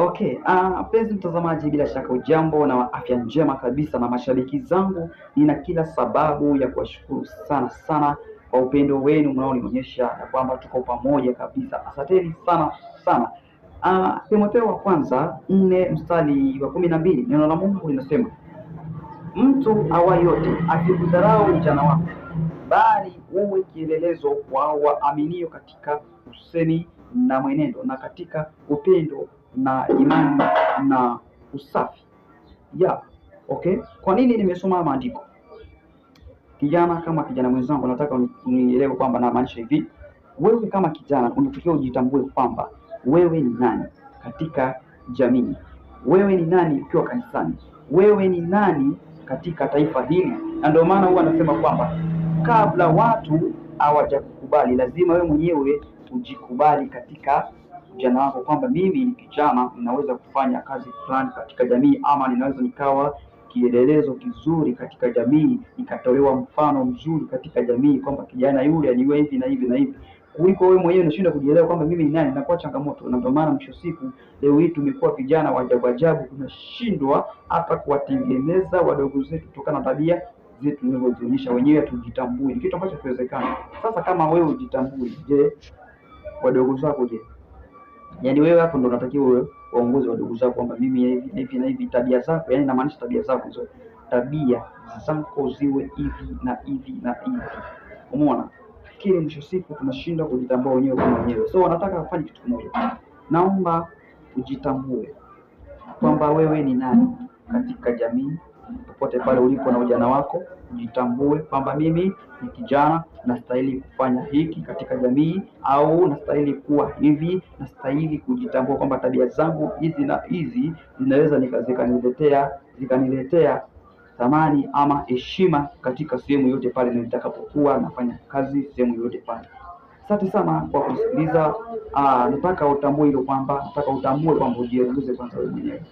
Okay, mpenzi mtazamaji, bila shaka ujambo na afya njema kabisa, na mashabiki zangu, nina kila sababu ya kuwashukuru sana sana kwa upendo wenu mnaonionyesha ya kwamba tuko pamoja kabisa. Asanteni sana sana. Timotheo wa kwanza 4 mstari wa 12, neno la Mungu linasema, mtu awaye yote asikudharau ujana wako, bali uwe kielelezo kwa waaminio katika usemi na mwenendo, na katika upendo na imani na usafi. Okay. Kwa nini nimesoma maandiko? Kijana kama kijana mwenzangu, nataka unielewe kwamba namaanisha hivi. Wewe kama kijana unatakiwa ujitambue kwamba wewe ni nani katika jamii, wewe ni nani ukiwa kanisani, wewe ni nani katika taifa hili. Na ndio maana huwa anasema kwamba kabla watu hawajakukubali lazima wewe mwenyewe ujikubali katika ujana wako, kwamba mimi ni kijana, ninaweza kufanya kazi fulani katika jamii, ama ninaweza nikawa kielelezo kizuri katika jamii, nikatolewa mfano mzuri katika jamii kwamba kijana yule aliwe hivi na hivi na hivi, kuliko wewe mwenyewe unashindwa kujielewa kwamba mimi ni nani. Inakuwa changamoto. Na ndio maana mwisho siku leo hii tumekuwa vijana wa ajabu ajabu, tunashindwa hata kuwatengeneza wadogo zetu kutokana na tabia zetu tunazozionyesha wenyewe, tujitambui, kitu ambacho kiwezekana. Sasa kama wewe ujitambui, je, wadogo zako je? Yaani wewe hapo ndo unatakiwa wewe waongoze wadogo zako kwamba mimi hivi na hivi, tabia zako, yani inamaanisha tabia zako zote, tabia zako ziwe hivi na hivi na hivi. Umeona? Kile mwisho siku tunashinda kujitambua wenyewe kama wenyewe. So wanataka kufanya kitu kimoja. Naomba ujitambue kwamba wewe ni nani katika jamii, popote pale ulipo na ujana wako, jitambue kwamba mimi ni kijana, nastahili kufanya hiki katika jamii, au nastahili kuwa hivi, nastahili kujitambua kwamba tabia zangu hizi na hizi zinaweza zikaniletea thamani ama heshima katika sehemu yote pale nitakapokuwa nafanya kazi, sehemu yote pale. Asante sana kwa kusikiliza. Nataka utambue hilo kwamba ujieleze kwanza wewe mwenyewe.